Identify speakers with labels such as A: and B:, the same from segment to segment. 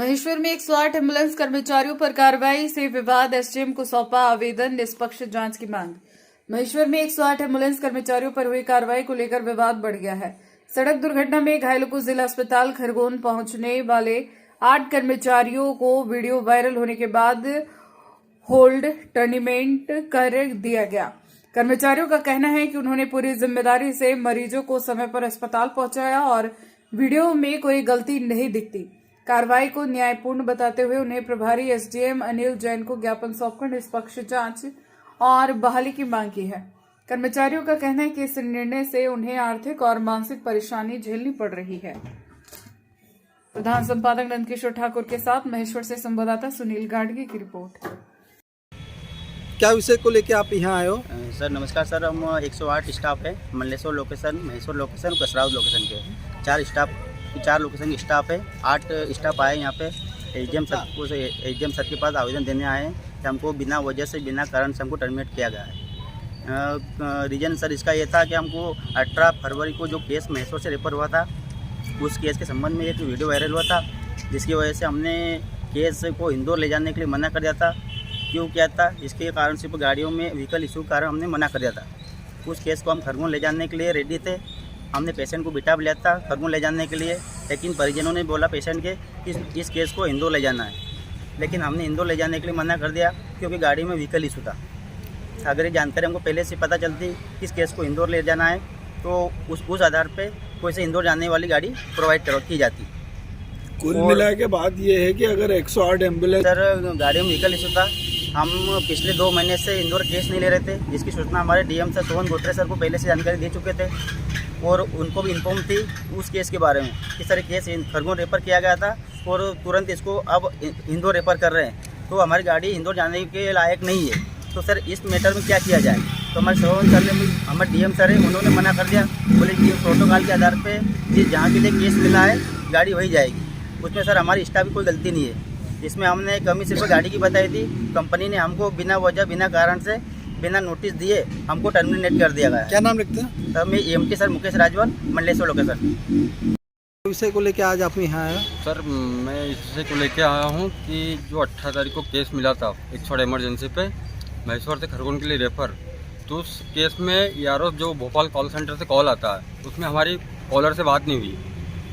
A: महेश्वर में 108 एम्बुलेंस कर्मचारियों पर कार्रवाई से विवाद, एसडीएम को सौंपा आवेदन, निष्पक्ष जांच की मांग। महेश्वर में 108 एम्बुलेंस कर्मचारियों पर हुई कार्रवाई को लेकर विवाद बढ़ गया है। सड़क दुर्घटना में घायलों को जिला अस्पताल खरगोन पहुंचने वाले 8 कर्मचारियों को वीडियो वायरल होने के बाद होल्ड टर्मिनेट कर दिया गया। कर्मचारियों का कहना है कि उन्होंने पूरी जिम्मेदारी से मरीजों को समय पर अस्पताल पहुंचाया और वीडियो में कोई गलती नहीं दिखती। कार्रवाई को न्यायपूर्ण बताते हुए उन्हें प्रभारी एसडीएम अनिल जैन को ज्ञापन सौंपकर निष्पक्ष जांच और बहाली की मांग की है। कर्मचारियों का कहना है कि इस निर्णय से उन्हें आर्थिक और मानसिक परेशानी झेलनी पड़ रही है। प्रधान संपादक नंदकिशोर ठाकुर के साथ महेश्वर से संवाददाता सुनील गाडगी की रिपोर्ट।
B: क्या विषय को लेकर आप यहाँ आए हो?
C: सर नमस्कार सर, हम 108 स्टाफ है Malleshwar location, Maheshwar location, Kasrawad location के 4 लोकेशन स्टाफ है। 8 स्टाफ आए यहाँ पे एसडीएम सर के पास आवेदन देने आए हैं कि हमको बिना वजह से, बिना कारण से हमको टर्मिनेट किया गया है। रीजन सर इसका ये था कि हमको 18 फरवरी को जो केस महेश्वर से रेफर हुआ था, उस केस के संबंध में एक वीडियो वायरल हुआ था, जिसकी वजह से हमने केस को इंदौर ले जाने के लिए मना कर दिया था। क्यों किया था? इसके कारण सिर्फ गाड़ियों में व्हीकल इशू के कारण हमने मना कर दिया था। उस केस को हम खरगोन ले जाने के लिए रेडी थे। हमने पेशेंट को बिठा लिया था खरगोन ले जाने के लिए, लेकिन परिजनों ने बोला पेशेंट के कि इस केस को इंदौर ले जाना है। लेकिन हमने इंदौर ले जाने के लिए मना कर दिया क्योंकि गाड़ी में व्हीकल इशू था। अगर ये जानकारी हमको पहले से पता चलती कि इस केस को इंदौर ले जाना है तो उस आधार पर कोई से इंदौर जाने वाली गाड़ी प्रोवाइड की जाती।
B: कुल मिला के बात ये है कि अगर 108 एम्बुलेंस
C: सर गाड़ी में व्हीकल इशू था। हम पिछले 2 महीने से इंदौर केस नहीं ले रहे थे, जिसकी सूचना हमारे DM sir Sohan Gotre sir को पहले से जानकारी दे चुके थे और उनको भी इन्फॉर्म थी उस केस के बारे में कि सर केस खरगोन रेफर किया गया था और तुरंत इसको अब इंदौर रेफर कर रहे हैं, तो हमारी गाड़ी इंदौर जाने के लायक नहीं है। तो सर इस मैटर में क्या किया जाए? तो हमारे सोहन सर ने, हमारे डीएम सर है, उन्होंने मना कर दिया। बोले कि प्रोटोकॉल के आधार पर जहाँ के लिए केस मिला है गाड़ी वही जाएगी। उसमें सर हमारी स्टाफ की कोई गलती नहीं है। इसमें हमने कमी सिर्फ गाड़ी की बताई थी। कंपनी ने हमको बिना वजह, बिना कारण से, बिना नोटिस दिए हमको टर्मिनेट कर दिया गया है।
B: क्या नाम लिखते हैं?
C: सर मैं MT sir Mukesh Rajwal, Malleshwar location.
B: विषय को लेकर आज आप यहाँ आए?
D: सर मैं इस विषय को लेकर आया हूँ कि जो 18 तारीख को केस मिला था 108 इमरजेंसी पे महेश्वर से खरगोन के लिए रेफर, तो उस केस में यारो जो भोपाल कॉल सेंटर से कॉल आता है उसमें हमारी कॉलर से बात नहीं हुई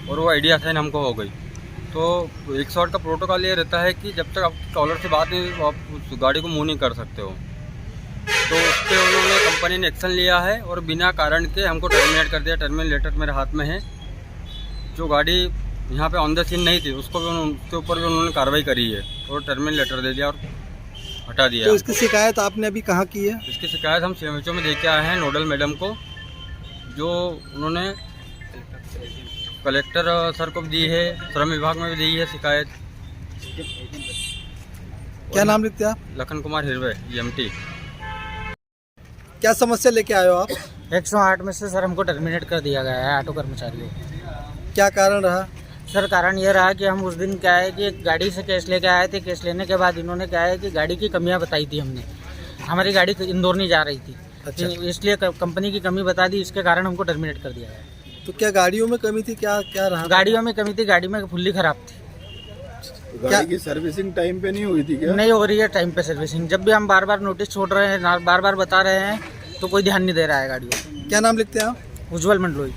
D: और वो आइडिया साइन हमको हो गई। तो 108 का प्रोटोकॉल ये रहता है कि जब तक आपकी कॉलर से बात नहीं, आप उस गाड़ी को मूव नहीं कर सकते हो। तो उस पर उन्होंने, कंपनी ने एक्शन लिया है और बिना कारण के हमको टर्मिनेट कर दिया। टर्मिनेट लेटर मेरे हाथ में है। जो गाड़ी यहाँ पे ऑन द सीन नहीं थी उसको भी, उसके ऊपर भी उन्होंने कार्रवाई करी है और टर्मिनेट लेटर दे दिया और हटा दिया।
B: तो इसकी शिकायत आपने अभी कहाँ की है?
D: इसकी शिकायत हम सीएमएचओ में दे के आए हैं नोडल मैडम को, जो उन्होंने कलेक्टर सर को भी दी है, श्रम विभाग में भी दी है शिकायत।
B: क्या नाम लिखते हैं आप?
D: लखन कुमार हिरवे, एमटी।
B: क्या समस्या लेके आए हो आप?
E: 108 में से सर हमको टर्मिनेट कर दिया गया है ऑटो कर्मचारियों।
B: क्या कारण रहा?
E: सर कारण ये रहा कि हम उस दिन क्या है कि गाड़ी से केस लेके आए थे। केस लेने के बाद इन्होंने क्या है कि गाड़ी की कमियां बताई थी। हमने, हमारी गाड़ी इंदौर नहीं जा रही थी।
B: अच्छा।
E: इसलिए कंपनी की कमी बता दी, इसके कारण हमको टर्मिनेट कर दिया गया।
B: तो क्या गाड़ियों में कमी थी? क्या क्या रहा?
E: गाड़ियों में कमी थी, गाड़ी में फुल्ली खराब थी।
B: गाड़ी की सर्विसिंग टाइम पे नहीं हुई थी क्या?
E: नहीं हो रही है टाइम पे सर्विसिंग। जब भी हम बार बार नोटिस छोड़ रहे हैं, बार बार बता रहे हैं, तो कोई ध्यान नहीं दे रहा है गाड़ियों।
B: क्या नाम लिखते हैं आप?
E: उज्जवल मंडलोई।